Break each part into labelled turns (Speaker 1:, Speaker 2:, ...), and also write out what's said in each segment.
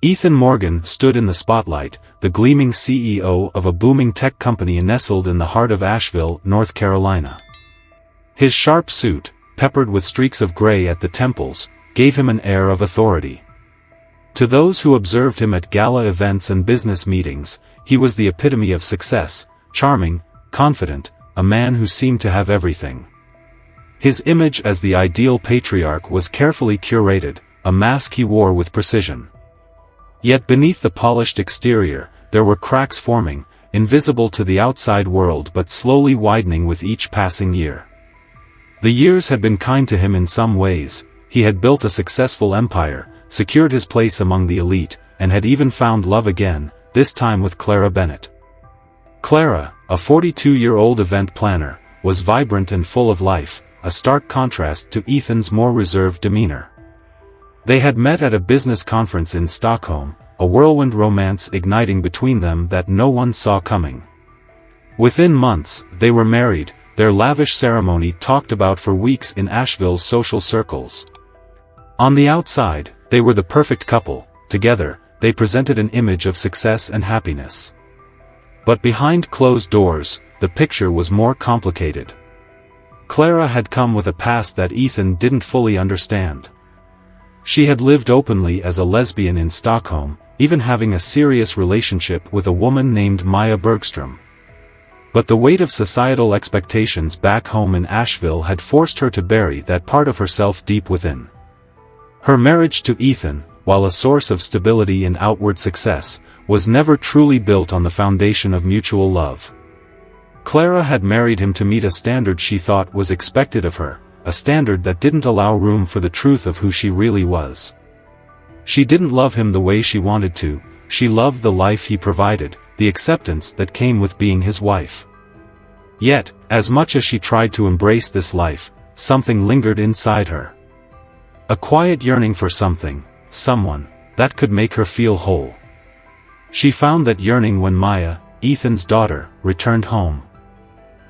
Speaker 1: Ethan Morgan stood in the spotlight, the gleaming CEO of a booming tech company nestled in the heart of Asheville, North Carolina. His sharp suit, peppered with streaks of gray at the temples, gave him an air of authority. To those who observed him at gala events and business meetings, he was the epitome of success, charming, confident, a man who seemed to have everything. His image as the ideal patriarch was carefully curated, a mask he wore with precision. Yet beneath the polished exterior, there were cracks forming, invisible to the outside world but slowly widening with each passing year. The years had been kind to him in some ways. He had built a successful empire, secured his place among the elite, and had even found love again, this time with Clara Bennett. Clara, a 42-year-old event planner, was vibrant and full of life, a stark contrast to Ethan's more reserved demeanor. They had met at a business conference in Stockholm, a whirlwind romance igniting between them that no one saw coming. Within months, they were married, their lavish ceremony talked about for weeks in Asheville's social circles. On the outside, they were the perfect couple. Together, they presented an image of success and happiness. But behind closed doors, the picture was more complicated. Clara had come with a past that Ethan didn't fully understand. She had lived openly as a lesbian in Stockholm, even having a serious relationship with a woman named Maya Bergstrom. But the weight of societal expectations back home in Asheville had forced her to bury that part of herself deep within. Her marriage to Ethan, while a source of stability and outward success, was never truly built on the foundation of mutual love. Clara had married him to meet a standard she thought was expected of her, a standard that didn't allow room for the truth of who she really was. She didn't love him the way she wanted to, she loved the life he provided, the acceptance that came with being his wife. Yet, as much as she tried to embrace this life, something lingered inside her. A quiet yearning for something, someone, that could make her feel whole. She found that yearning when Maya, Ethan's daughter, returned home.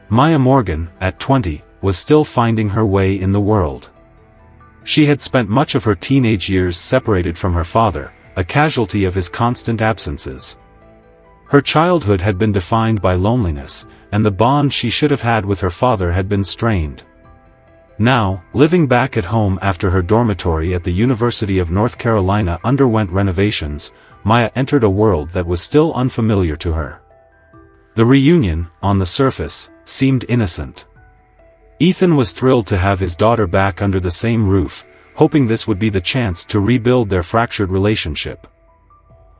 Speaker 1: Maya Morgan, at 20, was still finding her way in the world. She had spent much of her teenage years separated from her father, a casualty of his constant absences. Her childhood had been defined by loneliness, and the bond she should have had with her father had been strained. Now, living back at home after her dormitory at the University of North Carolina underwent renovations, Maya entered a world that was still unfamiliar to her. The reunion, on the surface, seemed innocent. Ethan was thrilled to have his daughter back under the same roof, hoping this would be the chance to rebuild their fractured relationship.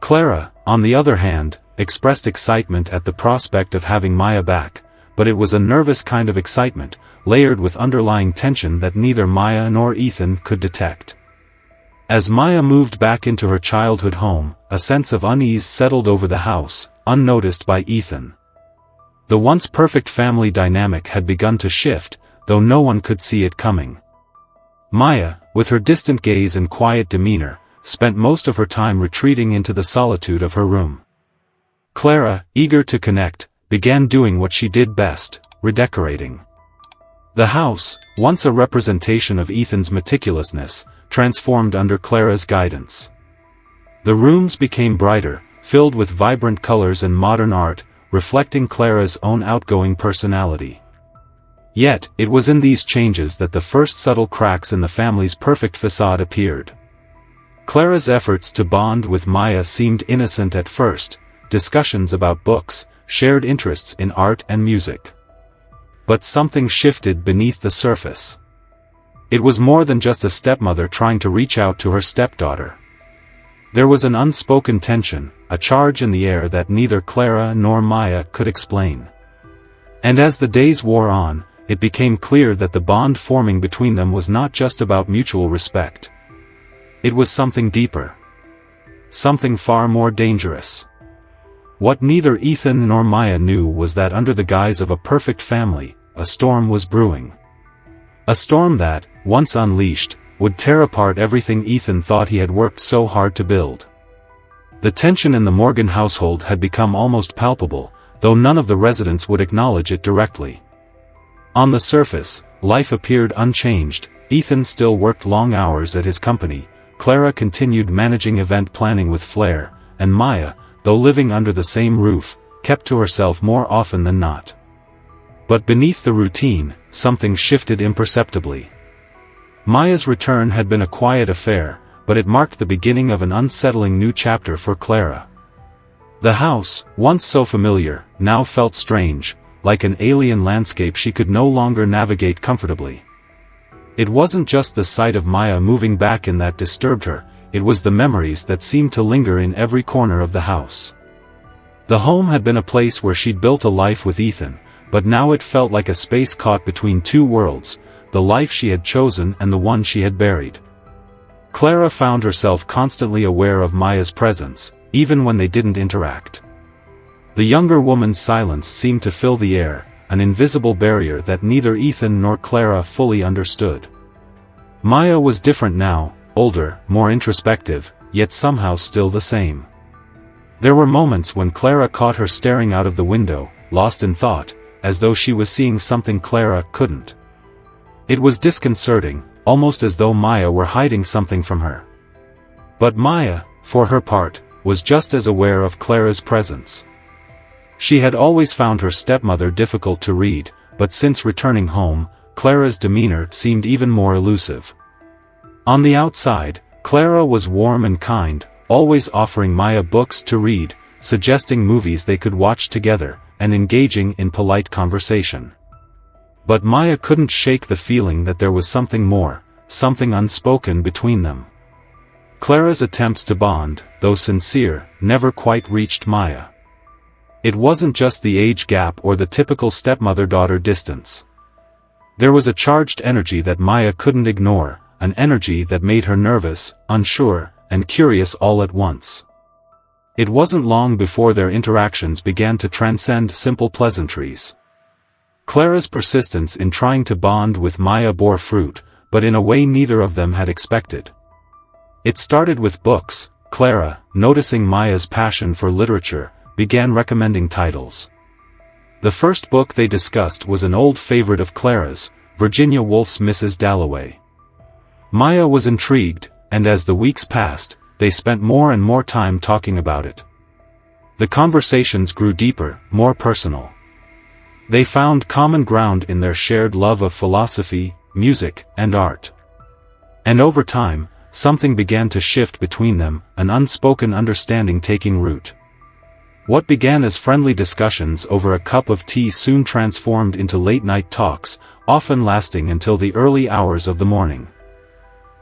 Speaker 1: Clara, on the other hand, expressed excitement at the prospect of having Maya back, but it was a nervous kind of excitement, layered with underlying tension that neither Maya nor Ethan could detect. As Maya moved back into her childhood home, a sense of unease settled over the house, unnoticed by Ethan. The once perfect family dynamic had begun to shift, though no one could see it coming. Maya, with her distant gaze and quiet demeanor, spent most of her time retreating into the solitude of her room. Clara, eager to connect, began doing what she did best, redecorating. The house, once a representation of Ethan's meticulousness, transformed under Clara's guidance. The rooms became brighter, filled with vibrant colors and modern art, reflecting Clara's own outgoing personality. Yet, it was in these changes that the first subtle cracks in the family's perfect facade appeared. Clara's efforts to bond with Maya seemed innocent at first, discussions about books, shared interests in art and music. But something shifted beneath the surface. It was more than just a stepmother trying to reach out to her stepdaughter. There was an unspoken tension, a charge in the air that neither Clara nor Maya could explain. And as the days wore on, it became clear that the bond forming between them was not just about mutual respect. It was something deeper. Something far more dangerous. What neither Ethan nor Maya knew was that under the guise of a perfect family, a storm was brewing. A storm that, once unleashed, would tear apart everything Ethan thought he had worked so hard to build. The tension in the Morgan household had become almost palpable, though none of the residents would acknowledge it directly. On the surface, life appeared unchanged. Ethan still worked long hours at his company, Clara continued managing event planning with flair, and Maya, though living under the same roof, kept to herself more often than not. But beneath the routine, something shifted imperceptibly. Maya's return had been a quiet affair, but it marked the beginning of an unsettling new chapter for Clara. The house, once so familiar, now felt strange, like an alien landscape she could no longer navigate comfortably. It wasn't just the sight of Maya moving back in that disturbed her, it was the memories that seemed to linger in every corner of the house. The home had been a place where she'd built a life with Ethan, but now it felt like a space caught between two worlds, the life she had chosen and the one she had buried. Clara found herself constantly aware of Maya's presence, even when they didn't interact. The younger woman's silence seemed to fill the air, an invisible barrier that neither Ethan nor Clara fully understood. Maya was different now, older, more introspective, yet somehow still the same. There were moments when Clara caught her staring out of the window, lost in thought, as though she was seeing something Clara couldn't. It was disconcerting, almost as though Maya were hiding something from her. But Maya, for her part, was just as aware of Clara's presence. She had always found her stepmother difficult to read, but since returning home, Clara's demeanor seemed even more elusive. On the outside, Clara was warm and kind, always offering Maya books to read, suggesting movies they could watch together, and engaging in polite conversation. But Maya couldn't shake the feeling that there was something more, something unspoken between them. Clara's attempts to bond, though sincere, never quite reached Maya. It wasn't just the age gap or the typical stepmother-daughter distance. There was a charged energy that Maya couldn't ignore, an energy that made her nervous, unsure, and curious all at once. It wasn't long before their interactions began to transcend simple pleasantries. Clara's persistence in trying to bond with Maya bore fruit, but in a way neither of them had expected. It started with books. Clara, noticing Maya's passion for literature, began recommending titles. The first book they discussed was an old favorite of Clara's, Virginia Woolf's Mrs. Dalloway. Maya was intrigued, and as the weeks passed, they spent more and more time talking about it. The conversations grew deeper, more personal. They found common ground in their shared love of philosophy, music, and art. And over time, something began to shift between them, an unspoken understanding taking root. What began as friendly discussions over a cup of tea soon transformed into late-night talks, often lasting until the early hours of the morning.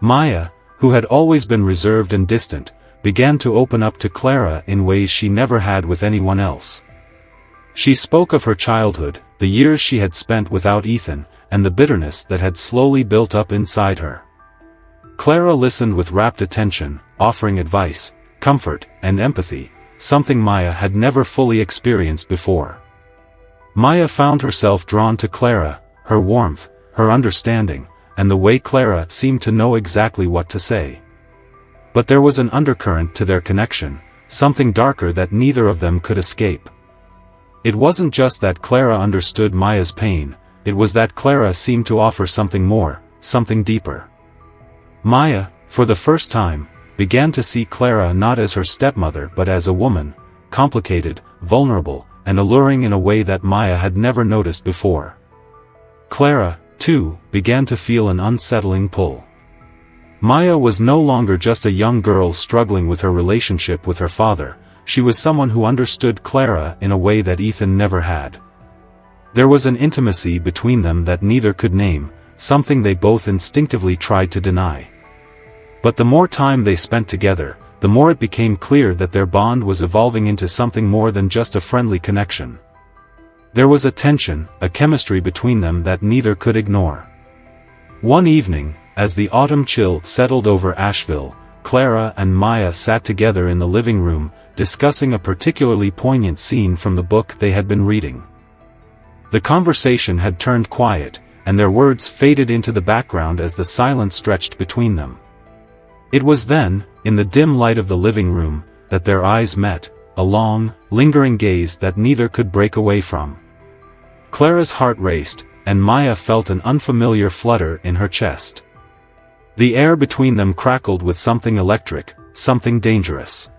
Speaker 1: Maya, who had always been reserved and distant, began to open up to Clara in ways she never had with anyone else. She spoke of her childhood, the years she had spent without Ethan, and the bitterness that had slowly built up inside her. Clara listened with rapt attention, offering advice, comfort, and empathy, something Maya had never fully experienced before. Maya found herself drawn to Clara, her warmth, her understanding, and the way Clara seemed to know exactly what to say. But there was an undercurrent to their connection, something darker that neither of them could escape. It wasn't just that Clara understood Maya's pain, it was that Clara seemed to offer something more, something deeper. Maya, for the first time, began to see Clara not as her stepmother but as a woman, complicated, vulnerable, and alluring in a way that Maya had never noticed before. Clara, too, began to feel an unsettling pull. Maya was no longer just a young girl struggling with her relationship with her father, she was someone who understood Clara in a way that Ethan never had. There was an intimacy between them that neither could name, something they both instinctively tried to deny. But the more time they spent together, the more it became clear that their bond was evolving into something more than just a friendly connection. There was a tension, a chemistry between them that neither could ignore. One evening, as the autumn chill settled over Asheville, Clara and Maya sat together in the living room, discussing a particularly poignant scene from the book they had been reading. The conversation had turned quiet, and their words faded into the background as the silence stretched between them. It was then, in the dim light of the living room, that their eyes met, a long, lingering gaze that neither could break away from. Clara's heart raced, and Maya felt an unfamiliar flutter in her chest. The air between them crackled with something electric, something dangerous.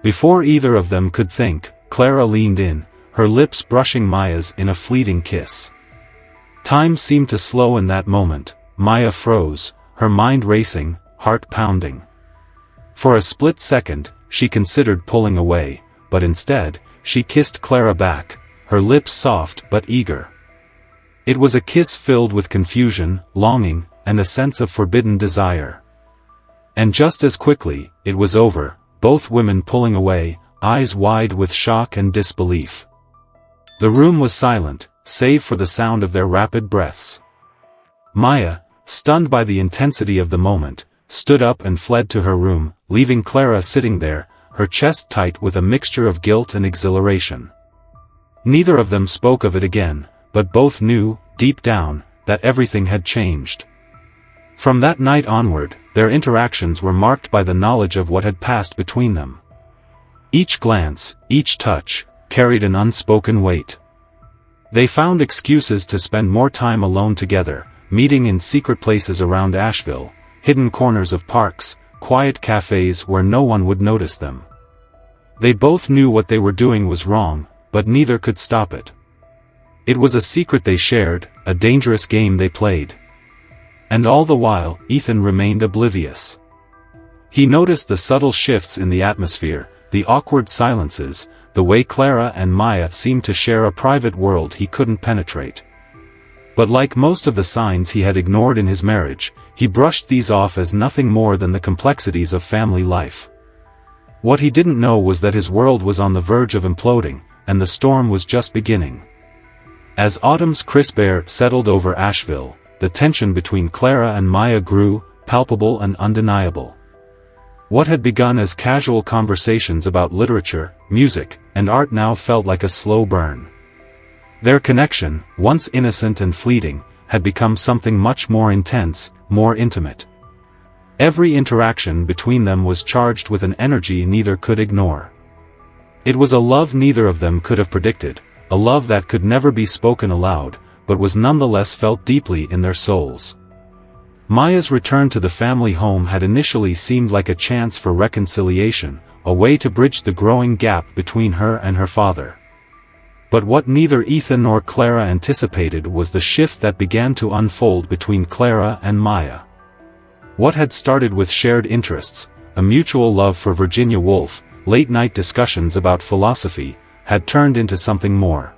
Speaker 1: Before either of them could think, Clara leaned in, her lips brushing Maya's in a fleeting kiss. Time seemed to slow in that moment. Maya froze, her mind racing, heart pounding. For a split second, she considered pulling away, but instead, she kissed Clara back, her lips soft but eager. It was a kiss filled with confusion, longing, and a sense of forbidden desire. And just as quickly, it was over, both women pulling away, eyes wide with shock and disbelief. The room was silent, save for the sound of their rapid breaths. Maya, stunned by the intensity of the moment, stood up and fled to her room, leaving Clara sitting there, her chest tight with a mixture of guilt and exhilaration. Neither of them spoke of it again, but both knew, deep down, that everything had changed. From that night onward, their interactions were marked by the knowledge of what had passed between them. Each glance, each touch, carried an unspoken weight. They found excuses to spend more time alone together, meeting in secret places around Asheville, hidden corners of parks, quiet cafes where no one would notice them. They both knew what they were doing was wrong, but neither could stop it. It was a secret they shared, a dangerous game they played. And all the while, Ethan remained oblivious. He noticed the subtle shifts in the atmosphere, the awkward silences, the way Clara and Maya seemed to share a private world he couldn't penetrate. But like most of the signs he had ignored in his marriage, he brushed these off as nothing more than the complexities of family life. What he didn't know was that his world was on the verge of imploding, and the storm was just beginning. As autumn's crisp air settled over Asheville, the tension between Clara and Maya grew, palpable and undeniable. What had begun as casual conversations about literature, music, and art now felt like a slow burn. Their connection, once innocent and fleeting, had become something much more intense, more intimate. Every interaction between them was charged with an energy neither could ignore. It was a love neither of them could have predicted, a love that could never be spoken aloud, but was nonetheless felt deeply in their souls. Maya's return to the family home had initially seemed like a chance for reconciliation, a way to bridge the growing gap between her and her father. But what neither Ethan nor Clara anticipated was the shift that began to unfold between Clara and Maya. What had started with shared interests, a mutual love for Virginia Woolf, late-night discussions about philosophy, had turned into something more.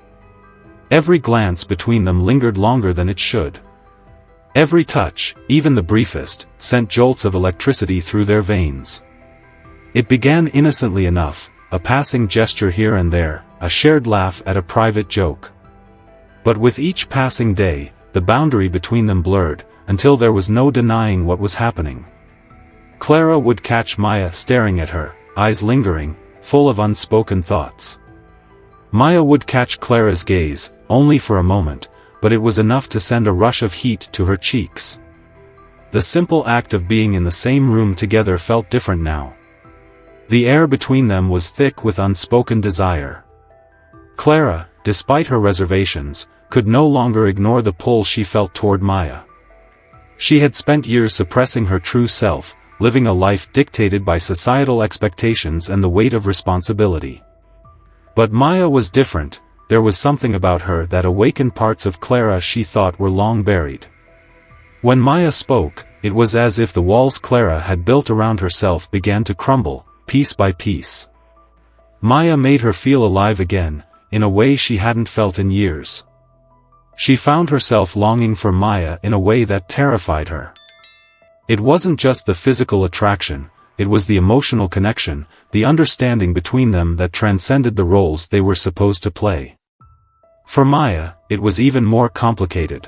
Speaker 1: Every glance between them lingered longer than it should. Every touch, even the briefest, sent jolts of electricity through their veins. It began innocently enough, a passing gesture here and there, a shared laugh at a private joke. But with each passing day, the boundary between them blurred, until there was no denying what was happening. Clara would catch Maya staring at her, eyes lingering, full of unspoken thoughts. Maya would catch Clara's gaze, only for a moment, but it was enough to send a rush of heat to her cheeks. The simple act of being in the same room together felt different now. The air between them was thick with unspoken desire. Clara, despite her reservations, could no longer ignore the pull she felt toward Maya. She had spent years suppressing her true self, living a life dictated by societal expectations and the weight of responsibility. But Maya was different. There was something about her that awakened parts of Clara she thought were long buried. When Maya spoke, it was as if the walls Clara had built around herself began to crumble, piece by piece. Maya made her feel alive again, in a way she hadn't felt in years. She found herself longing for Maya in a way that terrified her. It wasn't just the physical attraction, it was the emotional connection, the understanding between them that transcended the roles they were supposed to play. For Maya, it was even more complicated.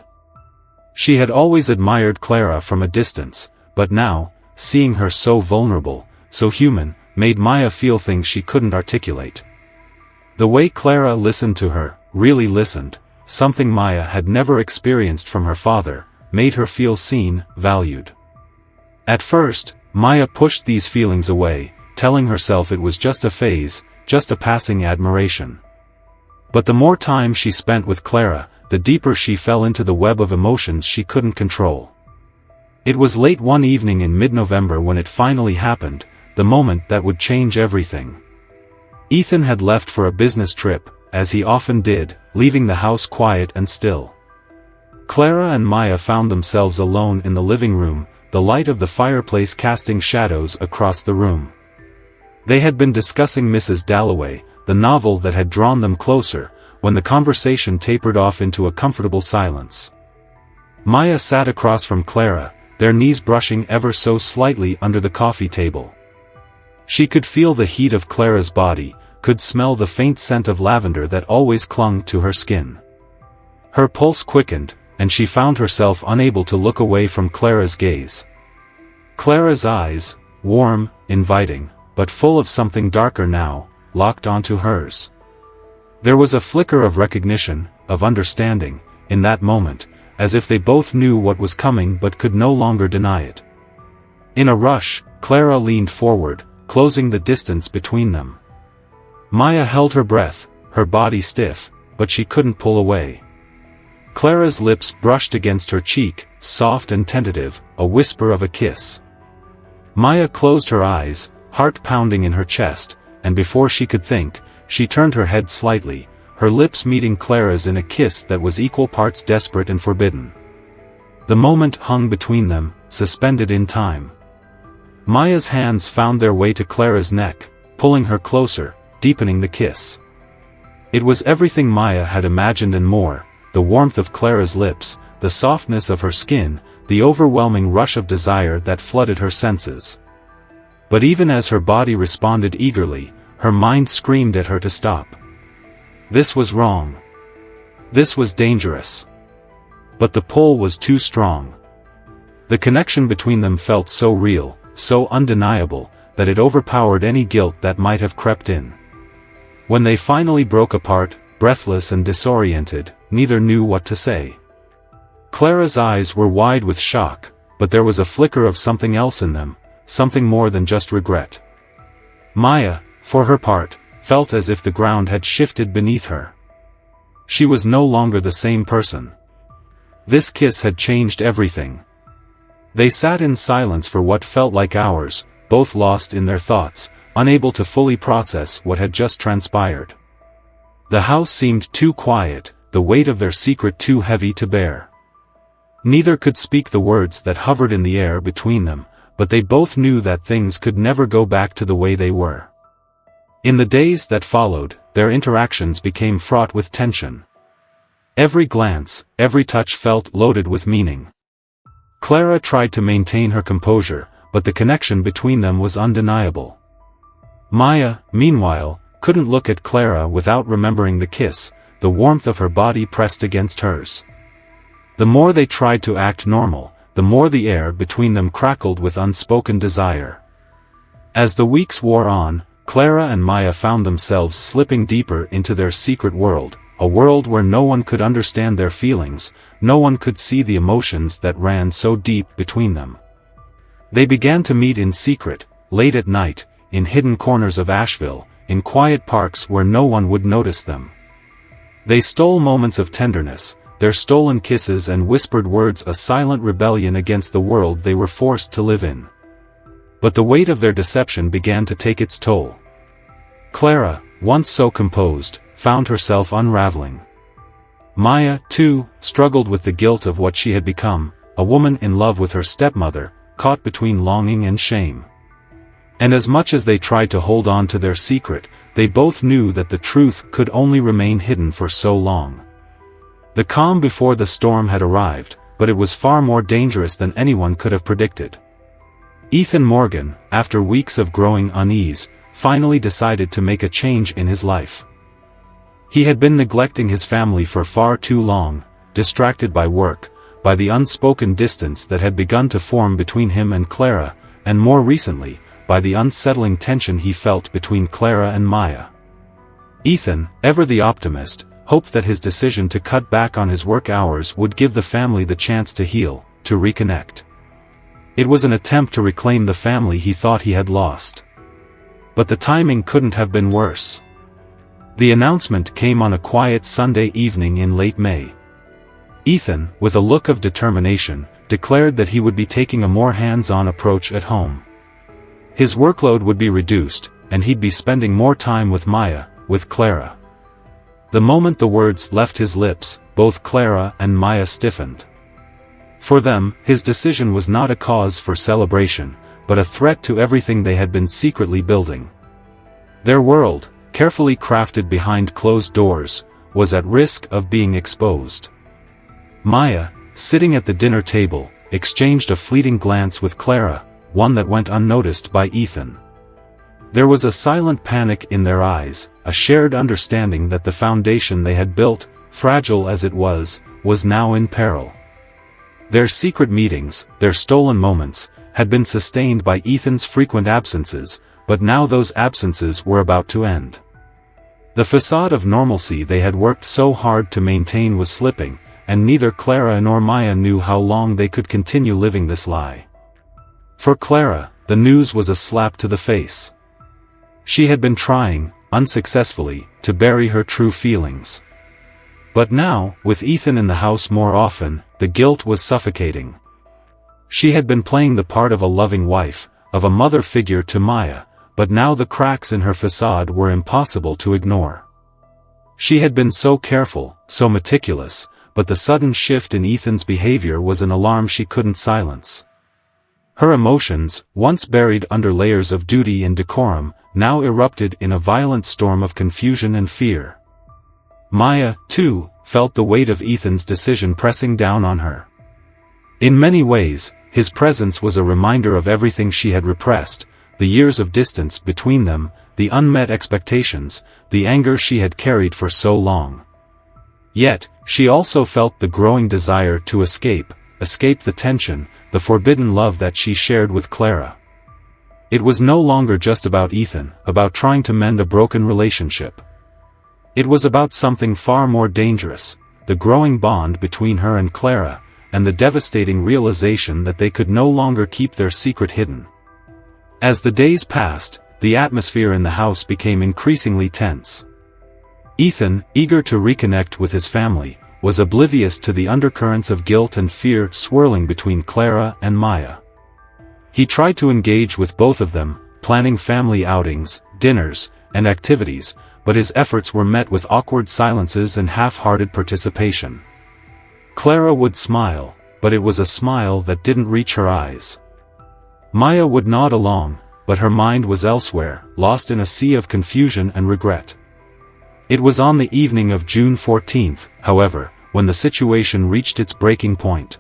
Speaker 1: She had always admired Clara from a distance, but now, seeing her so vulnerable, so human, made Maya feel things she couldn't articulate. The way Clara listened to her, really listened, something Maya had never experienced from her father, made her feel seen, valued. At first, Maya pushed these feelings away, telling herself it was just a phase, just a passing admiration. But the more time she spent with Clara, the deeper she fell into the web of emotions she couldn't control. It was late one evening in mid-November when it finally happened, the moment that would change everything. Ethan had left for a business trip, as he often did, leaving the house quiet and still. Clara and Maya found themselves alone in the living room, the light of the fireplace casting shadows across the room. They had been discussing Mrs. Dalloway, the novel that had drawn them closer, when the conversation tapered off into a comfortable silence. Maya sat across from Clara, their knees brushing ever so slightly under the coffee table. She could feel the heat of Clara's body, could smell the faint scent of lavender that always clung to her skin. Her pulse quickened, and she found herself unable to look away from Clara's gaze. Clara's eyes, warm, inviting, but full of something darker now, locked onto hers. There was a flicker of recognition, of understanding, in that moment, as if they both knew what was coming but could no longer deny it. In a rush, Clara leaned forward, closing the distance between them. Maya held her breath, her body stiff, but she couldn't pull away. Clara's lips brushed against her cheek, soft and tentative, a whisper of a kiss. Maya closed her eyes, heart pounding in her chest, and before she could think, she turned her head slightly, her lips meeting Clara's in a kiss that was equal parts desperate and forbidden. The moment hung between them, suspended in time. Maya's hands found their way to Clara's neck, pulling her closer, deepening the kiss. It was everything Maya had imagined and more, the warmth of Clara's lips, the softness of her skin, the overwhelming rush of desire that flooded her senses. But even as her body responded eagerly, her mind screamed at her to stop. This was wrong. This was dangerous. But the pull was too strong. The connection between them felt so real, so undeniable, that it overpowered any guilt that might have crept in. When they finally broke apart, breathless and disoriented, neither knew what to say. Clara's eyes were wide with shock, but there was a flicker of something else in them, something more than just regret. Maya, for her part, felt as if the ground had shifted beneath her. She was no longer the same person. This kiss had changed everything. They sat in silence for what felt like hours, both lost in their thoughts, unable to fully process what had just transpired. The house seemed too quiet, the weight of their secret too heavy to bear. Neither could speak the words that hovered in the air between them, but they both knew that things could never go back to the way they were. In the days that followed, their interactions became fraught with tension. Every glance, every touch felt loaded with meaning. Clara tried to maintain her composure, but the connection between them was undeniable. Maya, meanwhile, couldn't look at Clara without remembering the kiss, the warmth of her body pressed against hers. The more they tried to act normal, the more the air between them crackled with unspoken desire. As the weeks wore on, Clara and Maya found themselves slipping deeper into their secret world, a world where no one could understand their feelings, no one could see the emotions that ran so deep between them. They began to meet in secret, late at night, in hidden corners of Asheville, in quiet parks where no one would notice them. They stole moments of tenderness, their stolen kisses and whispered words, a silent rebellion against the world they were forced to live in. But the weight of their deception began to take its toll. Clara, once so composed, found herself unraveling. Maya, too, struggled with the guilt of what she had become, a woman in love with her stepmother, caught between longing and shame. And as much as they tried to hold on to their secret, they both knew that the truth could only remain hidden for so long. The calm before the storm had arrived, but it was far more dangerous than anyone could have predicted. Ethan Morgan, after weeks of growing unease, finally decided to make a change in his life. He had been neglecting his family for far too long, distracted by work, by the unspoken distance that had begun to form between him and Clara, and more recently, by the unsettling tension he felt between Clara and Maya. Ethan, ever the optimist, hoped that his decision to cut back on his work hours would give the family the chance to heal, to reconnect. It was an attempt to reclaim the family he thought he had lost. But the timing couldn't have been worse. The announcement came on a quiet Sunday evening in late May. Ethan, with a look of determination, declared that he would be taking a more hands-on approach at home. His workload would be reduced, and he'd be spending more time with Maya, with Clara. The moment the words left his lips, both Clara and Maya stiffened. For them, his decision was not a cause for celebration, but a threat to everything they had been secretly building. Their world, carefully crafted behind closed doors, was at risk of being exposed. Maya, sitting at the dinner table, exchanged a fleeting glance with Clara, one that went unnoticed by Ethan. There was a silent panic in their eyes, a shared understanding that the foundation they had built, fragile as it was now in peril. Their secret meetings, their stolen moments, had been sustained by Ethan's frequent absences, but now those absences were about to end. The facade of normalcy they had worked so hard to maintain was slipping, and neither Clara nor Maya knew how long they could continue living this lie. For Clara, the news was a slap to the face. She had been trying, unsuccessfully, to bury her true feelings. But now, with Ethan in the house more often, the guilt was suffocating. She had been playing the part of a loving wife, of a mother figure to Maya, but now the cracks in her facade were impossible to ignore. She had been so careful, so meticulous, but the sudden shift in Ethan's behavior was an alarm she couldn't silence. Her emotions, once buried under layers of duty and decorum, now erupted in a violent storm of confusion and fear. Maya, too, felt the weight of Ethan's decision pressing down on her. In many ways, his presence was a reminder of everything she had repressed, the years of distance between them, the unmet expectations, the anger she had carried for so long. Yet, she also felt the growing desire to escape the tension, the forbidden love that she shared with Clara. It was no longer just about Ethan, about trying to mend a broken relationship. It was about something far more dangerous, the growing bond between her and Clara, and the devastating realization that they could no longer keep their secret hidden. As the days passed, the atmosphere in the house became increasingly tense. Ethan, eager to reconnect with his family, was oblivious to the undercurrents of guilt and fear swirling between Clara and Maya. He tried to engage with both of them, planning family outings, dinners, and activities, but his efforts were met with awkward silences and half-hearted participation. Clara would smile, but it was a smile that didn't reach her eyes. Maya would nod along, but her mind was elsewhere, lost in a sea of confusion and regret. It was on the evening of June 14th, however, when the situation reached its breaking point.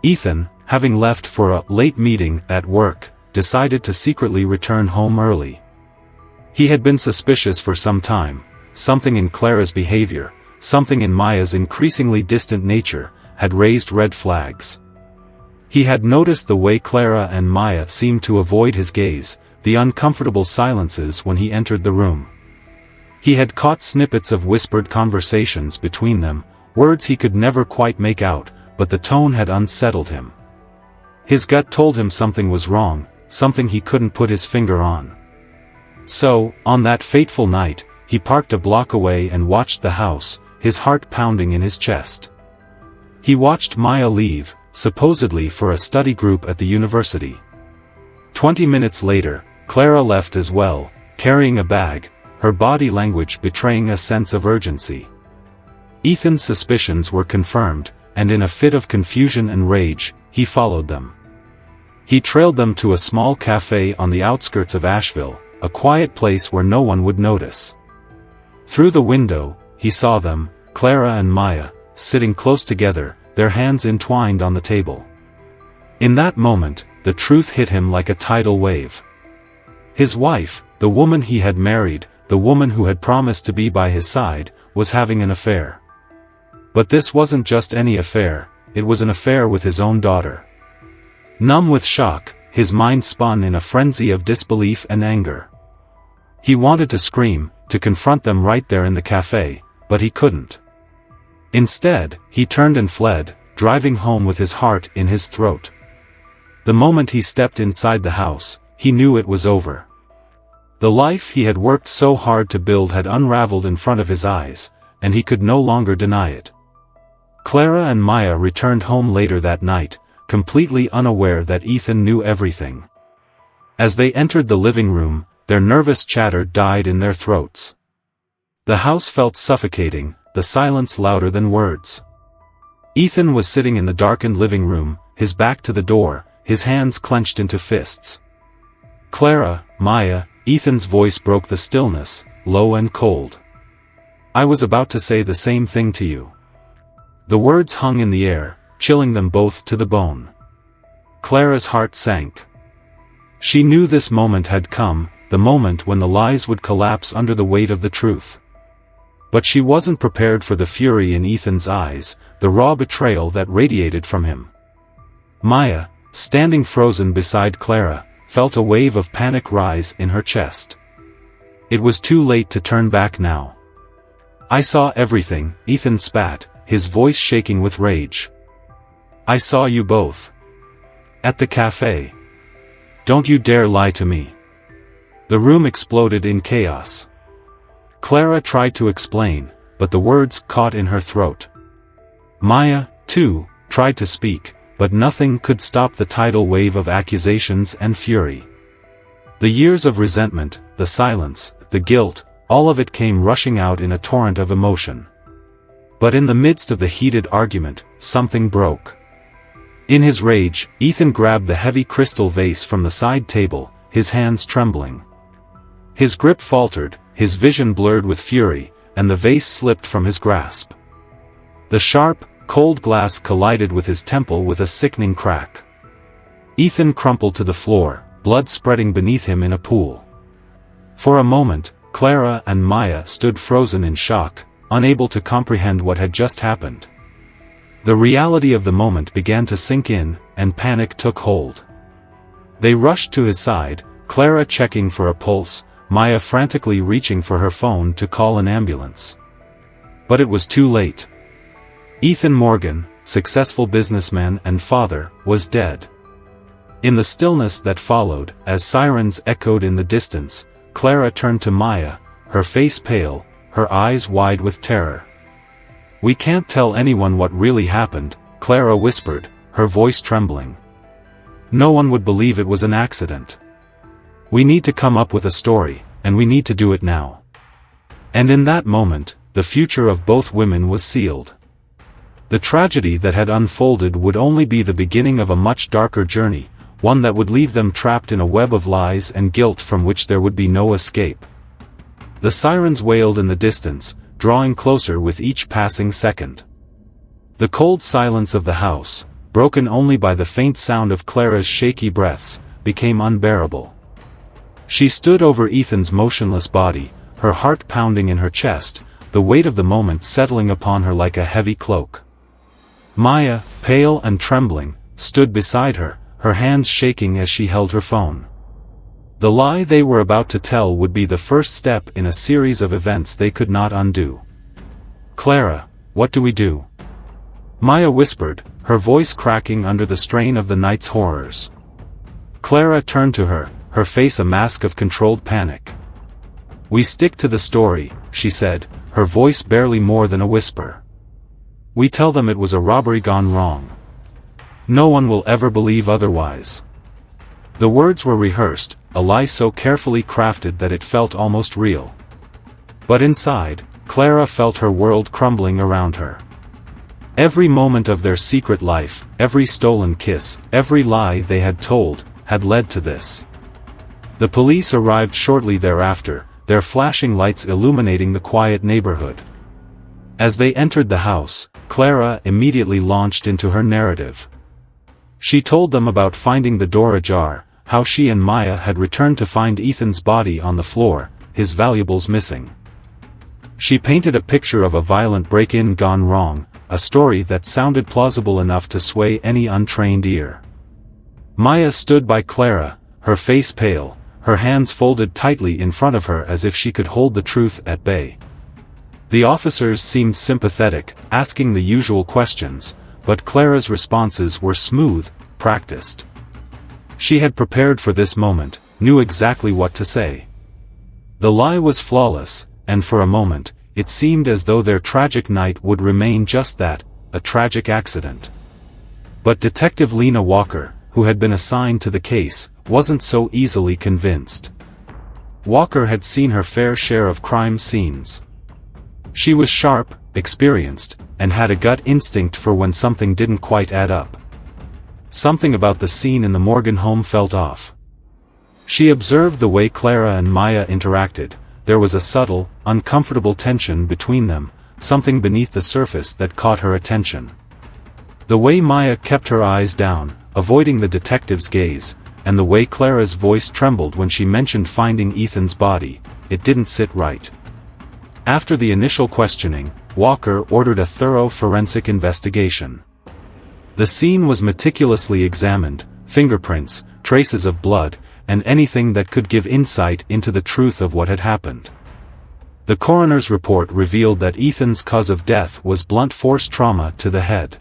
Speaker 1: Ethan, having left for a late meeting at work, decided to secretly return home early. He had been suspicious for some time. Something in Clara's behavior, something in Maya's increasingly distant nature, had raised red flags. He had noticed the way Clara and Maya seemed to avoid his gaze, the uncomfortable silences when he entered the room. He had caught snippets of whispered conversations between them, words he could never quite make out, but the tone had unsettled him. His gut told him something was wrong, something he couldn't put his finger on. So, on that fateful night, he parked a block away and watched the house, his heart pounding in his chest. He watched Maya leave, supposedly for a study group at the university. 20 minutes later, Clara left as well, carrying a bag, her body language betraying a sense of urgency. Ethan's suspicions were confirmed, and in a fit of confusion and rage, he followed them. He trailed them to a small cafe on the outskirts of Asheville, a quiet place where no one would notice. Through the window, he saw them, Clara and Maya, sitting close together, their hands entwined on the table. In that moment, the truth hit him like a tidal wave. His wife, the woman he had married, the woman who had promised to be by his side, was having an affair. But this wasn't just any affair, it was an affair with his own daughter. Numb with shock, his mind spun in a frenzy of disbelief and anger. He wanted to scream, to confront them right there in the cafe, but he couldn't. Instead, he turned and fled, driving home with his heart in his throat. The moment he stepped inside the house, he knew it was over. The life he had worked so hard to build had unraveled in front of his eyes, and he could no longer deny it. Clara and Maya returned home later that night, completely unaware that Ethan knew everything. As they entered the living room, their nervous chatter died in their throats. The house felt suffocating, the silence louder than words. Ethan was sitting in the darkened living room, his back to the door, his hands clenched into fists. "Clara, Maya," Ethan's voice broke the stillness, low and cold. "I was about to say the same thing to you." The words hung in the air, chilling them both to the bone. Clara's heart sank. She knew this moment had come, the moment when the lies would collapse under the weight of the truth. But she wasn't prepared for the fury in Ethan's eyes, the raw betrayal that radiated from him. Maya, standing frozen beside Clara, felt a wave of panic rise in her chest. It was too late to turn back now. "I saw everything," Ethan spat, his voice shaking with rage. "I saw you both. At the cafe. Don't you dare lie to me." The room exploded in chaos. Clara tried to explain, but the words caught in her throat. Maya, too, tried to speak, but nothing could stop the tidal wave of accusations and fury. The years of resentment, the silence, the guilt, all of it came rushing out in a torrent of emotion. But in the midst of the heated argument, something broke. In his rage, Ethan grabbed the heavy crystal vase from the side table, his hands trembling. His grip faltered, his vision blurred with fury, and the vase slipped from his grasp. The sharp, cold glass collided with his temple with a sickening crack. Ethan crumpled to the floor, blood spreading beneath him in a pool. For a moment, Clara and Maya stood frozen in shock, unable to comprehend what had just happened. The reality of the moment began to sink in, and panic took hold. They rushed to his side, Clara checking for a pulse, Maya frantically reaching for her phone to call an ambulance. But it was too late. Ethan Morgan, successful businessman and father, was dead. In the stillness that followed, as sirens echoed in the distance, Clara turned to Maya, her face pale, her eyes wide with terror. "We can't tell anyone what really happened," Clara whispered, her voice trembling. "No one would believe it was an accident. We need to come up with a story, and we need to do it now." And in that moment, the future of both women was sealed. The tragedy that had unfolded would only be the beginning of a much darker journey, one that would leave them trapped in a web of lies and guilt from which there would be no escape. The sirens wailed in the distance, drawing closer with each passing second. The cold silence of the house, broken only by the faint sound of Clara's shaky breaths, became unbearable. She stood over Ethan's motionless body, her heart pounding in her chest, the weight of the moment settling upon her like a heavy cloak. Maya, pale and trembling, stood beside her, her hands shaking as she held her phone. The lie they were about to tell would be the first step in a series of events they could not undo. "Clara, what do we do?" Maya whispered, her voice cracking under the strain of the night's horrors. Clara turned to her, her face a mask of controlled panic. "We stick to the story," she said, her voice barely more than a whisper. "We tell them it was a robbery gone wrong. No one will ever believe otherwise." The words were rehearsed, a lie so carefully crafted that it felt almost real. But inside, Clara felt her world crumbling around her. Every moment of their secret life, every stolen kiss, every lie they had told, had led to this. The police arrived shortly thereafter, their flashing lights illuminating the quiet neighborhood. As they entered the house, Clara immediately launched into her narrative. She told them about finding the door ajar, how she and Maya had returned to find Ethan's body on the floor, his valuables missing. She painted a picture of a violent break-in gone wrong, a story that sounded plausible enough to sway any untrained ear. Maya stood by Clara, her face pale, her hands folded tightly in front of her as if she could hold the truth at bay. The officers seemed sympathetic, asking the usual questions, but Clara's responses were smooth, practiced. She had prepared for this moment, knew exactly what to say. The lie was flawless, and for a moment, it seemed as though their tragic night would remain just that, a tragic accident. But Detective Lena Walker, who had been assigned to the case, wasn't so easily convinced. Walker had seen her fair share of crime scenes. She was sharp, experienced, and had a gut instinct for when something didn't quite add up. Something about the scene in the Morgan home felt off. She observed the way Clara and Maya interacted. There was a subtle, uncomfortable tension between them, something beneath the surface that caught her attention. The way Maya kept her eyes down, avoiding the detective's gaze, and the way Clara's voice trembled when she mentioned finding Ethan's body, it didn't sit right. After the initial questioning, Walker ordered a thorough forensic investigation. The scene was meticulously examined, fingerprints, traces of blood, and anything that could give insight into the truth of what had happened. The coroner's report revealed that Ethan's cause of death was blunt force trauma to the head.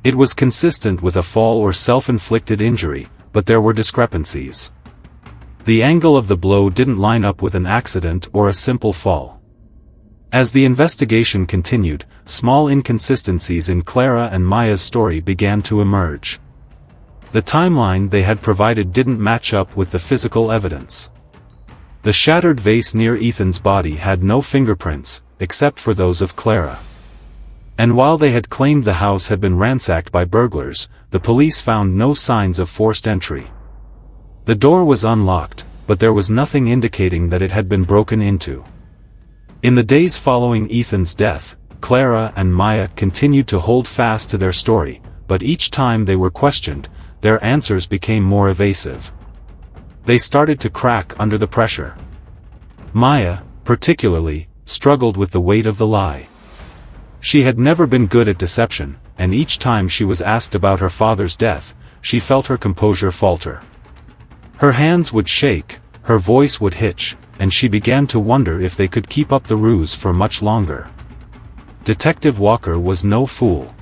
Speaker 1: It was consistent with a fall or self-inflicted injury, but there were discrepancies. The angle of the blow didn't line up with an accident or a simple fall. As the investigation continued, small inconsistencies in Clara and Maya's story began to emerge. The timeline they had provided didn't match up with the physical evidence. The shattered vase near Ethan's body had no fingerprints, except for those of Clara. And while they had claimed the house had been ransacked by burglars, the police found no signs of forced entry. The door was unlocked, but there was nothing indicating that it had been broken into. In the days following Ethan's death, Clara and Maya continued to hold fast to their story, but each time they were questioned, their answers became more evasive. They started to crack under the pressure. Maya, particularly, struggled with the weight of the lie. She had never been good at deception, and each time she was asked about her father's death, she felt her composure falter. Her hands would shake, her voice would hitch, and she began to wonder if they could keep up the ruse for much longer. Detective Walker was no fool.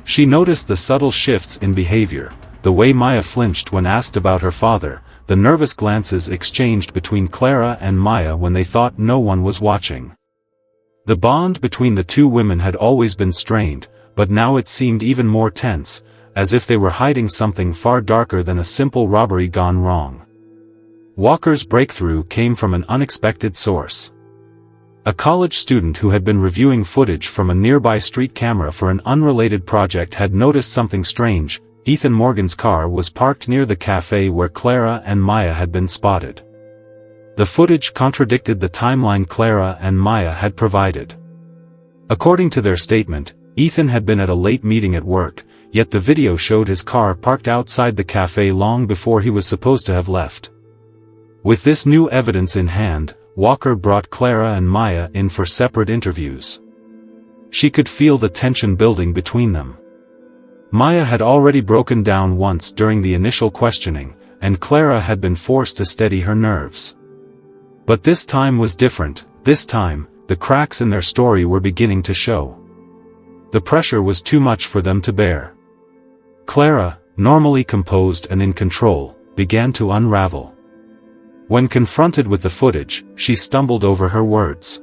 Speaker 1: She noticed the subtle shifts in behavior, the way Maya flinched when asked about her father, the nervous glances exchanged between Clara and Maya when they thought no one was watching. The bond between the two women had always been strained, but now it seemed even more tense, as if they were hiding something far darker than a simple robbery gone wrong. Walker's breakthrough came from an unexpected source. A college student who had been reviewing footage from a nearby street camera for an unrelated project had noticed something strange. Ethan Morgan's car was parked near the cafe where Clara and Maya had been spotted. The footage contradicted the timeline Clara and Maya had provided. According to their statement, Ethan had been at a late meeting at work, yet the video showed his car parked outside the cafe long before he was supposed to have left. With this new evidence in hand, Walker brought Clara and Maya in for separate interviews. She could feel the tension building between them. Maya had already broken down once during the initial questioning, and Clara had been forced to steady her nerves. But this time was different. This time, the cracks in their story were beginning to show. The pressure was too much for them to bear. Clara, normally composed and in control, began to unravel. When confronted with the footage, she stumbled over her words.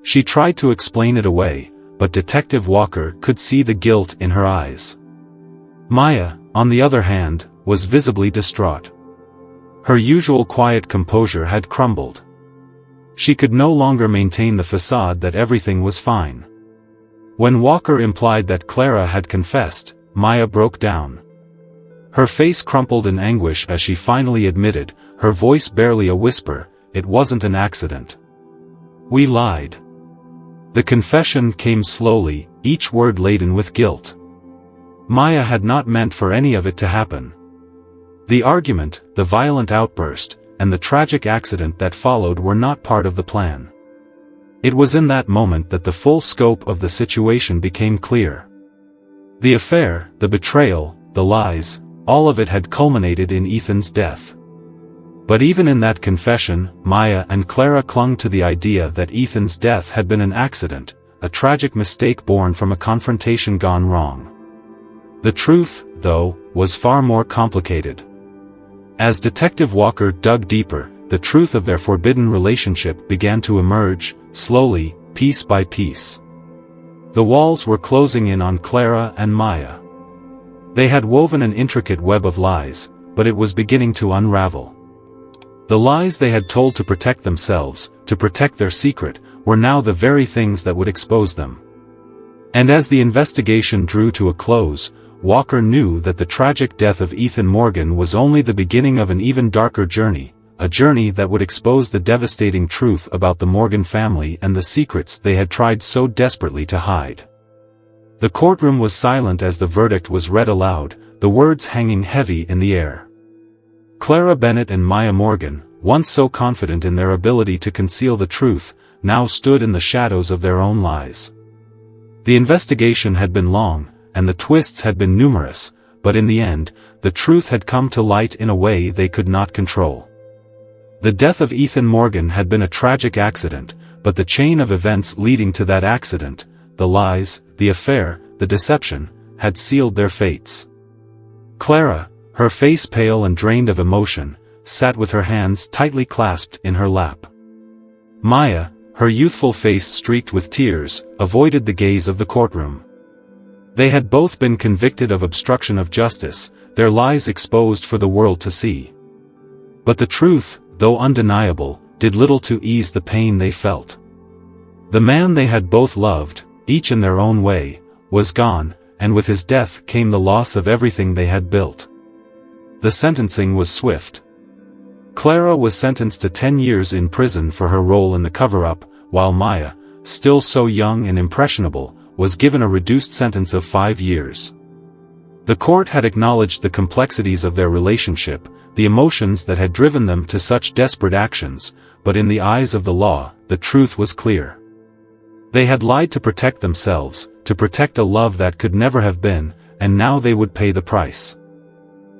Speaker 1: She tried to explain it away, but Detective Walker could see the guilt in her eyes. Maya, on the other hand, was visibly distraught. Her usual quiet composure had crumbled. She could no longer maintain the facade that everything was fine. When Walker implied that Clara had confessed, Maya broke down. Her face crumpled in anguish as she finally admitted, her voice barely a whisper, "It wasn't an accident. We lied." The confession came slowly, each word laden with guilt. Maya had not meant for any of it to happen. The argument, the violent outburst, and the tragic accident that followed were not part of the plan. It was in that moment that the full scope of the situation became clear. The affair, the betrayal, the lies, all of it had culminated in Ethan's death. But even in that confession, Maya and Clara clung to the idea that Ethan's death had been an accident, a tragic mistake born from a confrontation gone wrong. The truth, though, was far more complicated. As Detective Walker dug deeper, the truth of their forbidden relationship began to emerge, slowly, piece by piece. The walls were closing in on Clara and Maya. They had woven an intricate web of lies, but it was beginning to unravel. The lies they had told to protect themselves, to protect their secret, were now the very things that would expose them. And as the investigation drew to a close, Walker knew that the tragic death of Ethan Morgan was only the beginning of an even darker journey, a journey that would expose the devastating truth about the Morgan family and the secrets they had tried so desperately to hide. The courtroom was silent as the verdict was read aloud, the words hanging heavy in the air. Clara Bennett and Maya Morgan, once so confident in their ability to conceal the truth, now stood in the shadows of their own lies. The investigation had been long, and the twists had been numerous, but in the end, the truth had come to light in a way they could not control. The death of Ethan Morgan had been a tragic accident, but the chain of events leading to that accident, the lies, the affair, the deception, had sealed their fates. Clara, her face pale and drained of emotion, sat with her hands tightly clasped in her lap. Maya, her youthful face streaked with tears, avoided the gaze of the courtroom. They had both been convicted of obstruction of justice, their lies exposed for the world to see. But the truth, though undeniable, did little to ease the pain they felt. The man they had both loved, each in their own way, was gone, and with his death came the loss of everything they had built. The sentencing was swift. Clara was sentenced to 10 years in prison for her role in the cover-up, while Maya, still so young and impressionable, was given a reduced sentence of 5 years. The court had acknowledged the complexities of their relationship, the emotions that had driven them to such desperate actions, but in the eyes of the law, the truth was clear. They had lied to protect themselves, to protect a love that could never have been, and now they would pay the price.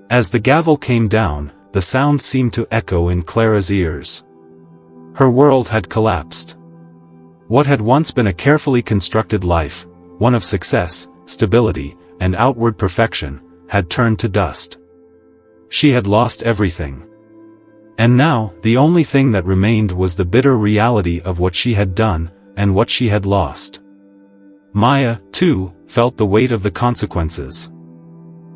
Speaker 1: As the gavel came down, the sound seemed to echo in Clara's ears. Her world had collapsed. What had once been a carefully constructed life, one of success, stability, and outward perfection, had turned to dust. She had lost everything. And now, the only thing that remained was the bitter reality of what she had done, and what she had lost. Maya, too, felt the weight of the consequences.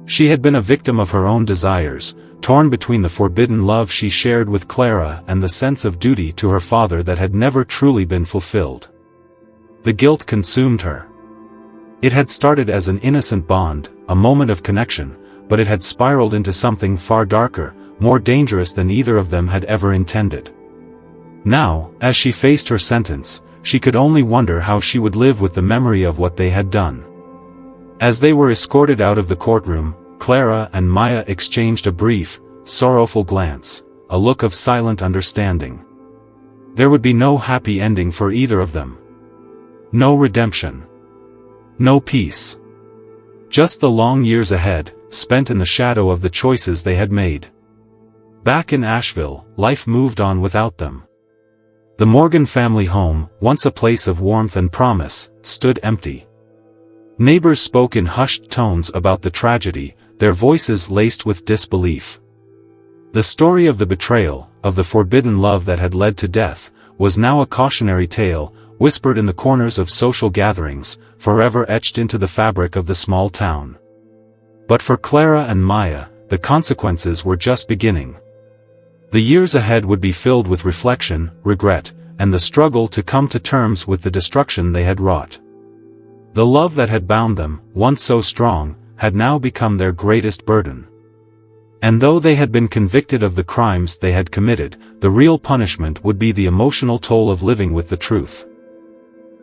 Speaker 1: She had been a victim of her own desires, torn between the forbidden love she shared with Clara and the sense of duty to her father that had never truly been fulfilled. The guilt consumed her. It had started as an innocent bond, a moment of connection, but it had spiraled into something far darker, more dangerous than either of them had ever intended. Now, as she faced her sentence, she could only wonder how she would live with the memory of what they had done. As they were escorted out of the courtroom, Clara and Maya exchanged a brief, sorrowful glance, a look of silent understanding. There would be no happy ending for either of them. No redemption. No peace. Just the long years ahead, spent in the shadow of the choices they had made. Back in Asheville, life moved on without them. The Morgan family home, once a place of warmth and promise, stood empty. Neighbors spoke in hushed tones about the tragedy, their voices laced with disbelief. The story of the betrayal, of the forbidden love that had led to death, was now a cautionary tale, whispered in the corners of social gatherings, forever etched into the fabric of the small town. But for Clara and Maya, the consequences were just beginning. The years ahead would be filled with reflection, regret, and the struggle to come to terms with the destruction they had wrought. The love that had bound them, once so strong, had now become their greatest burden. And though they had been convicted of the crimes they had committed, the real punishment would be the emotional toll of living with the truth.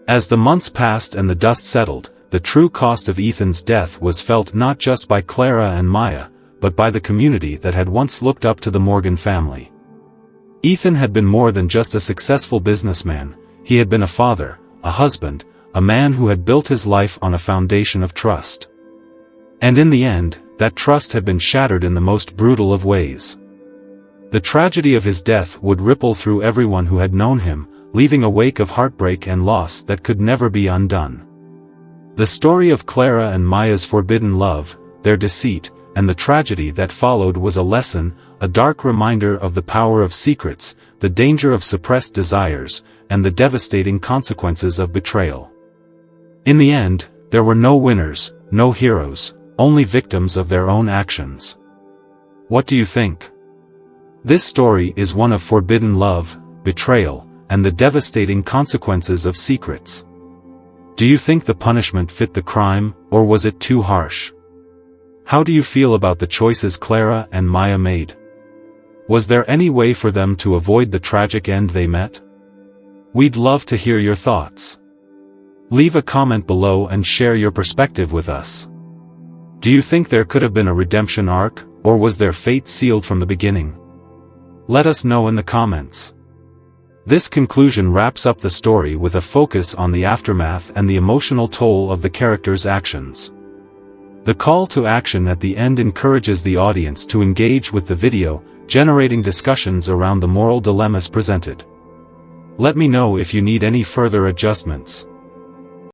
Speaker 1: As the months passed and the dust settled, the true cost of Ethan's death was felt not just by Clara and Maya, but by the community that had once looked up to the Morgan family. Ethan had been more than just a successful businessman, he had been a father, a husband, a man who had built his life on a foundation of trust. And in the end, that trust had been shattered in the most brutal of ways. The tragedy of his death would ripple through everyone who had known him, leaving a wake of heartbreak and loss that could never be undone. The story of Clara and Maya's forbidden love, their deceit, and the tragedy that followed was a lesson, a dark reminder of the power of secrets, the danger of suppressed desires, and the devastating consequences of betrayal. In the end, there were no winners, no heroes, only victims of their own actions. What do you think? This story is one of forbidden love, betrayal, and the devastating consequences of secrets. Do you think the punishment fit the crime, or was it too harsh? How do you feel about the choices Clara and Maya made? Was there any way for them to avoid the tragic end they met? We'd love to hear your thoughts. Leave a comment below and share your perspective with us. Do you think there could have been a redemption arc, or was their fate sealed from the beginning? Let us know in the comments. This conclusion wraps up the story with a focus on the aftermath and the emotional toll of the characters' actions. The call to action at the end encourages the audience to engage with the video, generating discussions around the moral dilemmas presented. Let me know if you need any further adjustments.